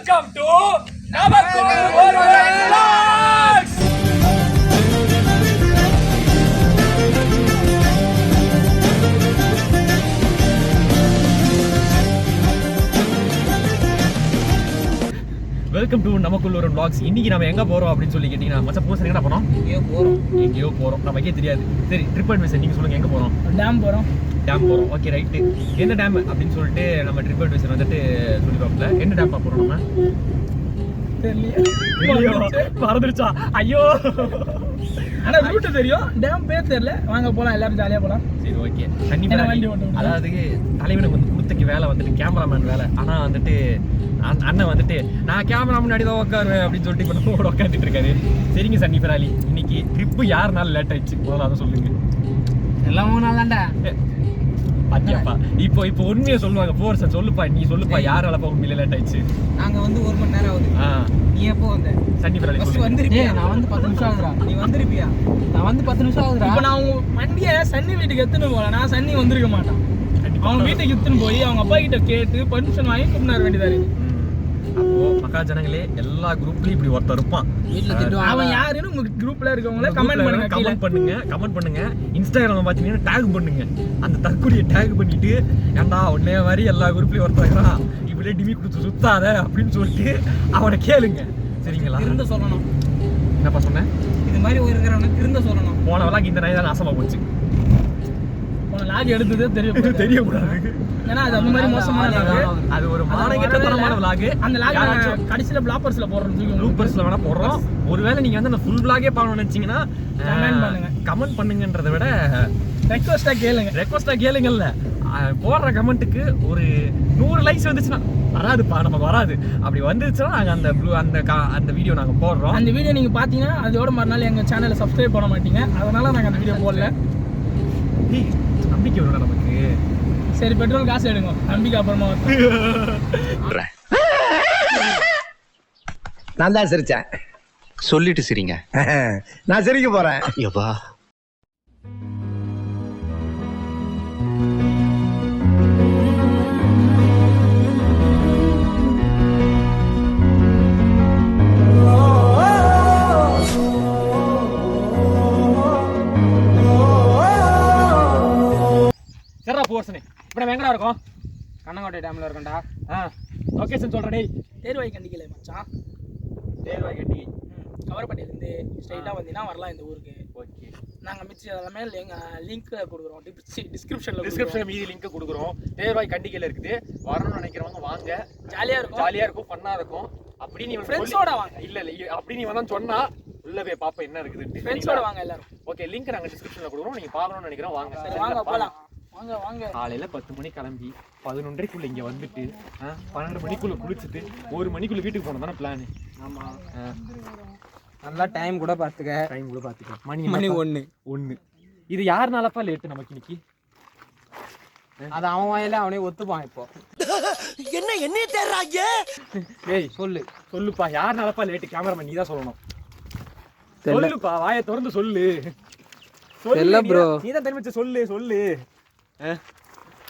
Welcome to நமக்குள் ஒருவன் vlogs. Welcome to நமக்குள் ஒரு vlogs. இன்னைக்கு நம்ம எங்க போறோம் அப்படின்னு சொல்லி கேட்டீங்கன்னா மச்ச போஸ் எங்கடா போறோம்? எங்கேயோ போறோம் நமக்கே தெரியாது. சரி ட்ரிப் அட்வைசர் நீங்க சொல்லுங்க, எங்க போறோம்? டேம் போறோம். Okay right. என்ன டேம் அப்படின்னு சொல்லிட்டு நம்ம ட்ரிப் அட்வைசர் வந்துட்டு சொல்லிடுவாப்ல. என்ன டேம் போறோம் நம்ம? மறந்துருச்சா? ஐயோ, ஆனா ரூட் தெரியும், டேம் பேர் தெரியல. வாங்க போலாம், எல்லாரும் ஜாலியா போலாம். சரி ஓகே. அதாவது தலைவனுக்கு வந்து கொடுத்தக்கு வேலை வந்துட்டு கேமராமேன் வேலை. ஆனா வந்துட்டு அண்ணன் வந்துட்டு நான் கேமரா முன்னாடி தான் உட்காருவேன் அப்படின்னு சொல்லிட்டு இப்போ நம்ம உட்காந்துட்டு இருக்காரு. சரிங்க சன்னி ஃபெராலி, இன்னைக்கு ட்ரிப்பு யாருனால லேட் ஆயிடுச்சு முதல்ல அதை சொல்லுங்க. எல்லாம் 3 நாள் தான்டா. பாத்தியாப்பா, இப்போ உண்மையை சொல்லுவாங்க. போர் சார் சொல்லுப்பா, நீ சொல்லுப்பா, யாரால போக முடியல லேட் ஆயிடுச்சு? நாங்க வந்து 1 மணி நேரம் ஆகுது. நீ எப்போ வந்த? சன்னி ஃபெராலி ஃபர்ஸ்ட் வந்திருப்பியா? நான் வந்து 10 நிமிஷம் ஆகுதுடா. நீ வந்திருப்பியா? நான் வந்து 10 நிமிஷம் ஆகுதுடா. இப்போ நான் உங்க வண்டியை சன்னி வீட்டுக்கு எடுத்துன்னு போல. நான் சன்னி வந்திருக்க மாட்டான். அவங்க வீட்டுக்கு எடுத்துன்னு போய் அவங்க அப்பா கிட்ட கேட்டு பர்மிஷன் வாங்கி கூப்பிட்டு வர வேண்டியதா இருக்கு. அப்போ மக்கா ஜனங்களே, எல்லா குரூப்லயும் இப்படி ஒருத்தர் இருப்பான். அவன் யாருன்னு உங்க குரூப்ல இருக்கவங்கள கமெண்ட் பண்ணுங்க. இன்ஸ்டாகிராம்ல பாத்தீங்கன்னா டேக் பண்ணுங்க. அந்த தற்கொலையை டேக் பண்ணிட்டு, ஏன்டா உடனே மாதிரி எல்லா குரூப்லயும் ஒருத்தர் இருக்கிறான், இப்படியே டிமி கொடுத்து சுத்தாத அப்படின்னு சொல்லிட்டு அவனை கேளுங்க. சரிங்களா? திருந்த சொல்லணும். என்னப்பா சொன்னேன்? இது மாதிரி இருக்கிறவன திருந்த சொல்லணும். போனவெல்லாம் இந்த நாய் தான் நாசமா போச்சு. போன லாக் எடுத்ததே தெரியக்கூடாது. ஏன்னா அது அந்த மாதிரி மோசமான லாக். அது ஒரு மானகேட்டத்தனமான லாக். அந்த லாக் கடைசில ப்ளாப்பர்ஸ்ல போடுறோம், ப்ளூப்பர்ஸ்ல வேணா போடுறோம். ஒருவேளை நீங்க வந்து அந்த ஃபுல் vlog-ஏ பார்க்கணும்னு நினைச்சீங்கன்னா கமெண்ட் பண்ணுங்கன்றதை விட ரெக்வெஸ்டா கேளுங்கல்ல. போடுற கமெண்ட்டுக்கு ஒரு 100 லைக்ஸ் வந்துச்சுன்னா வராதுப்பா, நமக்கு வராது. அப்படி வந்துச்சுன்னா நாங்க அந்த வீடியோ நாங்க போடுறோம். அந்த வீடியோ நீங்க பாத்தீங்கன்னா அதோட மறுநாள் எங்க சேனலை சப்ஸ்கிரைப் பண்ண மாட்டீங்க. அதனால நாங்க அந்த வீடியோ போடல. நம்பிக்கை வரும்டா நமக்கு. சரி, பெட்ரோல் காசு எடுங்க, நம்பிக்கை அப்புறமா நான் தான் சிரிச்சேன். சொல்லிட்டு சிரிங்க. நான் சிரிக்க போறேன். யப்பா, சரிடா போர்சனே, இப்போ நம்ம எங்கடா இருக்கோம்? கண்ணங்கோட்டை டேம்ல இருக்கோம்டா. லொகேஷன் சொல்றேன். டேய், தேர்வாய் கண்டிக்கல மச்சான். தேர்வாய் கண்டி கவரப்பட்டியிலேருந்து ஸ்ட்ரைட்டாக வந்தீங்கன்னா வரலாம் இந்த ஊருக்கு. ஓகே. நாங்கள் மிச்சம் எல்லாமே லிங்க் கொடுக்குறோம், டிஸ்கிரிப்ஷனில் மீதி லிங்க் கொடுக்குறோம். தேர்வாய் கண்டிகையில் இருக்குது. வரணும்னு நினைக்கிறவங்க வாங்க. ஜாலியாக இருக்கும், ஃபன்னாக இருக்கும். அப்படி நீ ஃப்ரெண்ட்ஸோட வாங்க. இல்லை அப்படி நீ வந்தான்னு சொன்னா உள்ள போய் பாப்பா என்ன இருக்குது. ஃப்ரெண்ட்ஸோட வாங்க எல்லாரும். ஓகே, லிங்க் நாங்கள் டிஸ்கிரிப்ஷனில் கொடுக்குறோம். நீங்கள் பார்க்கணும்னு நினைக்கிறோம், வாங்க. சரி வாங்க போகலாம். வாங்க. காலையில் 10 மணி கிளம்பி 11:30 இங்கே வந்துட்டு 12 மணிக்குள்ளே குளிச்சுட்டு 1 மணிக்குள்ளே வீட்டுக்கு போனோம் தானே பிளான். ஆமாம், நல்லா டைம் கூட பார்த்துக்க. மணி 1. இது யாருனாலப்பா லேட்டு நமக்கு இன்னைக்கு? அது அவன் வாயில அவனே ஒத்துப்பான். இப்போ என்ன தேடுறாங்க? ஏய் சொல்லுப்பா, யாருனாலப்பா லேட்டு? கேமராமேன் நீ தான் சொல்லணும். சொல்லுப்பா, வாயை திறந்து சொல்லு. இல்ல ப்ரோ, நீ தான் தெரிவிச்சு சொல்லு.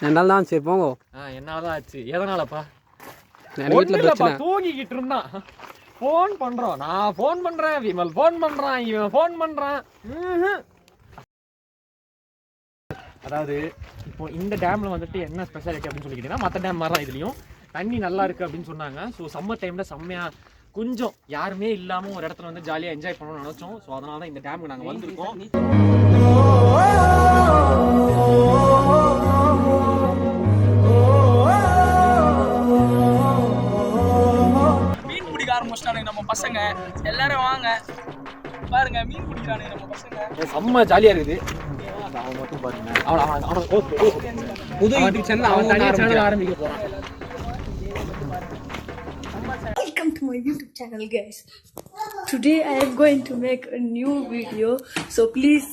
என்னால தான் சரி போங்க. என்னாலதான் ஆச்சு. எதனாலப்பா? வீட்டுல பிரச்சனை. தூங்கிக்கிட்டு இருந்தான். ஃபோன் பண்றோம், நான் ஃபோன் பண்றேன், விமல் ஃபோன் பண்றான், இவன் ஃபோன் பண்றான். அதாவது இப்போ இந்த டேம்ல வந்துட்டு என்ன ஸ்பெஷாலிட்டி அப்படின்னு சொல்லிக்கிட்டீங்கன்னா, மற்ற டேம் மாதிரி தான் இதுலயும் தண்ணி நல்லா இருக்கு அப்படின்னு சொன்னாங்க. ஸோ சம்மர் டைம்ல செம்மையா கொஞ்சம் யாருமே இல்லாம ஒரு இடத்துல வந்து ஜாலியா என்ஜாய் பண்ணணும்னு நினைச்சோம். ஸோ அதனால தான் இந்த டேமுக்கு நாங்கள் வந்திருக்கோம். மீன் பிடிக்க ஆரம்பிச்சிட்டானுங்க நம்ம பசங்க. எல்லாரும் வாங்க பாருங்க, மீன் பிடிக்கிறானுங்க நம்ம பசங்க. செம்ம ஜாலியா இருக்குது. அவன் மட்டும் பாருங்க, புது யூடியூப் சேனல் அவன் தனியா சேனல் ஆரம்பிக்க போறான். Welcome to my YouTube channel, guys. Today I am going to make a new video, so please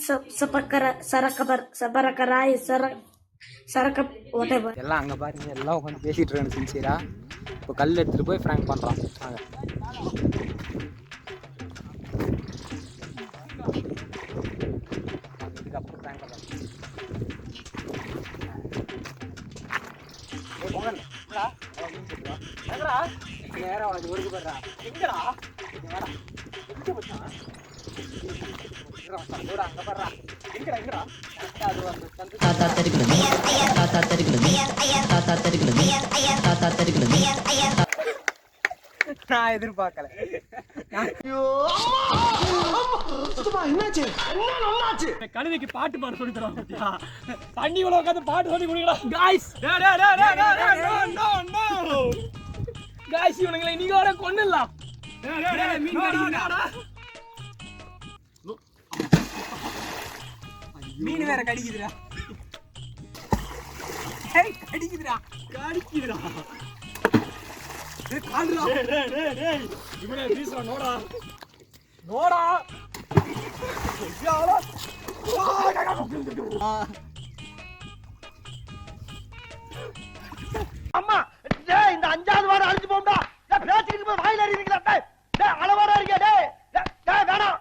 whatever. எல்லாம் அங்க பாருங்க, எல்லாம் உட்காந்து பேசிட்டு இருக்காங்க சின்சியரா. இப்போ கல் எடுத்துட்டு போய் ஃப்ராங்க் பண்றான். இதுக்கப்புறம் ஃப்ராங்க் பண்றான். நேரம் அது ஒருக்கு போடுறா எங்கடா அங்க போடுறா எங்கடா அது வந்து தாத்தா தெரிகிறது தாத்தா தெரிகிறது தாத்தா தெரிகிறது தாத்தா தெரிகிறது நான் எதிர்பார்க்கல கழுதைக்கு பாட்டு பாட சொல்லி தரோம் பாத்தியா தண்ணி உள்ள உட்காந்து பாட்டு சொல்லி குடிக்கடா गाइस गाइस இவனுங்களை இன்னையோட கொன்னுடலாம் மீன் கடிக்குதுடா மீன் வேற கடிக்குதுடா ஏய் கடிக்குதுடா ஏய் கால்றா டேய் இவனே வீசுறா நோடா யாரா அம்மா டேய் இந்த அஞ்சாவது வாரம் அழிஞ்சு போம்டா டேய் பேசிக்கிட்டு போய் வாயில அடிக்கிறீங்களா டேய் டேய் அளவாடா இருக்கே டேய் டேய் வேணாம்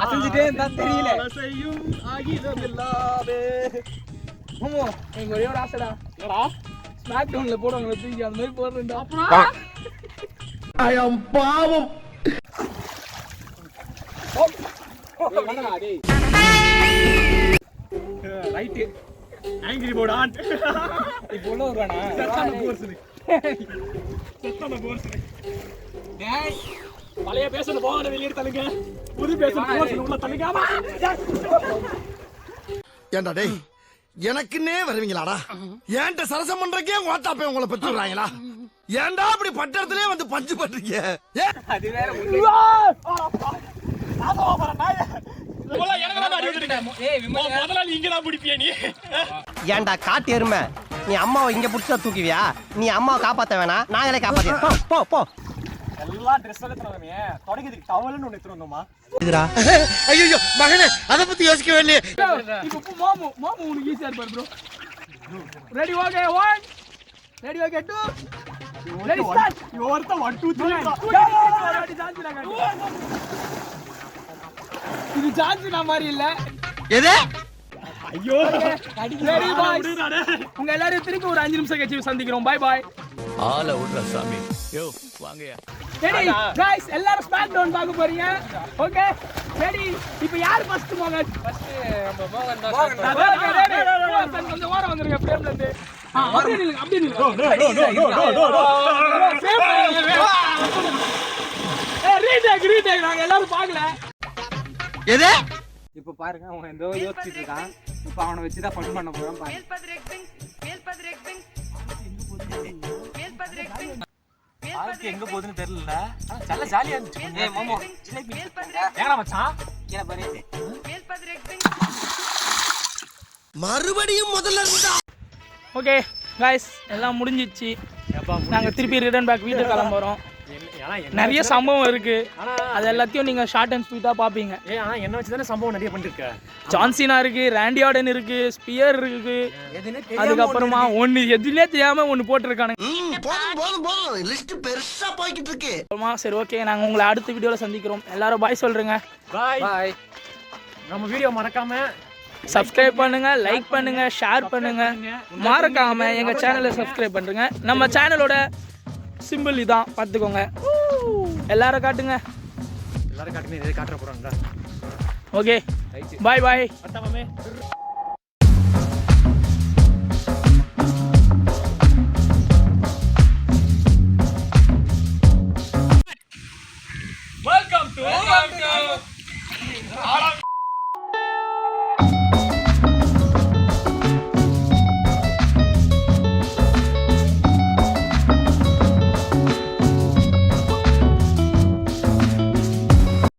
அசஞ்சிட்டே இருந்தா தெரியல செய்யும் ஆகிலம் இல்லாதே மோமோ எங்க ஒரே ஒரு ஆசைடா என்னடா ஸ்மாக் டவுன்ல போடுவாங்க தூக்கி அந்த மாதிரி போடுறேன்டா அப்புறம் ஐ அம் பாவம் டேய் ரைட் ஆங்கிரி போர்ட் ஆன் இப்போ உள்ள வருவானா செத்தான போர்ஸ் டேய் பழைய பேசுறது போகாத வெளியே தள்ளுங்க புது பேசுறது போர்ஸ் உள்ள தள்ளுங்க ஏண்டா டேய் எனக்குன்னே வருவீங்களாடா ஏன்ட்ட சரசம் பண்றக்கே ஓட்டாப்பே உங்களை பெற்று விடுறாங்களா ஏன்டா அப்படி பட்டத்திலே வந்து பஞ்சு பண்றீங்க அது வேற ஏன்டா காட்டு எருமை நீ அம்மாவை இங்க புடிச்சா தூக்குவியா நீ அம்மாவை காப்பாத்த வேணாம் நாங்களே காப்பாத்தியா போ போ எல்லாம் ட்ரெஸ் எல்லாம் தரவே தொடங்கிறதுக்கு டவல்னு ஒன்னு எடுத்துட்டு வந்தோமா ஐயோ மகனே அத பத்தி யோசிக்கவே இல்லையே இப்போ மாமு உனக்கு ஈஸியா இருப்பாரு bro ready okay 1 ready okay 2 ready start ஒருத்த 1 2 3 இது ஜான்சினா மாதிரி இல்ல எது ஐயோ ரெடி பாய்ஸ் உங்க எல்லாரும் திருப்பி ஒரு 5 நிமிஷம் கழிச்சு சந்திக்கிறோம் பை பை ஆள விடுற சாமி யோ வாங்கயா ரெடி गाइस எல்லாரும் ஸ்மாக் டவுன் பார்க்க போறீங்க ஓகே ரெடி இப்போ யார் ஃபர்ஸ்ட் போங்க ஃபர்ஸ்ட் நம்ம மோகன் தான் கொஞ்சம் ஓரம் வந்துருங்க ஃப்ரேம்ல இருந்து அப்படியே நில்லுங்க ரீடேக் நாங்க எல்லாரும் பார்க்கல எது இப்போ பாருங்க அவன் ஏதோ யோசிச்சிட்டு இருக்கான் இப்போ அவனை வச்சு தான் ஃபன் பண்ண போறோம் பாருங்க ஆளுக்கு எங்க போகுதுன்னு தெரியல நல்ல ஜாலியா இருந்துச்சு ஏய் மாமா ஏங்கடா மச்சான் என்ன பாரு மறுபடியும் முதல்ல இருந்தா ஓகே गाइस எல்லாம் முடிஞ்சிச்சு நாங்க திருப்பி ரிட்டர்ன் பேக் வீட்டுக்கு கிளம்புறோம் நிறைய சம்பவம் இருக்கு அது எல்லாத்தையும் நீங்க ஷார்ட் அண்ட் ஸ்வீட்டா பாப்பீங்க ஆனா என்ன வச்சு தானே சம்பவம் நிறைய பண்ணிருக்க ஜான்சினா இருக்கு ராண்டி ஆர்டன் இருக்கு ஸ்பியர் இருக்கு அதுக்கப்புறமா ஒன்னு எதுலயே தெரியாம ஒன்னு போட்டிருக்கானுங்க போதும் லிஸ்ட் பெருசா போய்கிட்டு இருக்கு அப்புறமா சரி ஓகே நாங்க உங்களை அடுத்த வீடியோல சந்திக்கிறோம் எல்லாரும் பாய் சொல்றேங்க பாய் நம்ம வீடியோ மறக்காம சப்ஸ்கிரைப் பண்ணுங்க லைக் பண்ணுங்க ஷேர் பண்ணுங்க மறக்காம எங்க சேனலை சப்ஸ்கிரைப் பண்ணுங்க நம்ம சேனலோட சிம்பிள் இதான் பார்த்துக்கோங்க எல்லாரும் காட்டுங்க எல்லாரும் காட்டுங்க இதே காட்டுற போறாங்க ஓகே பாய் பாய் அத்தமாமே Welcome to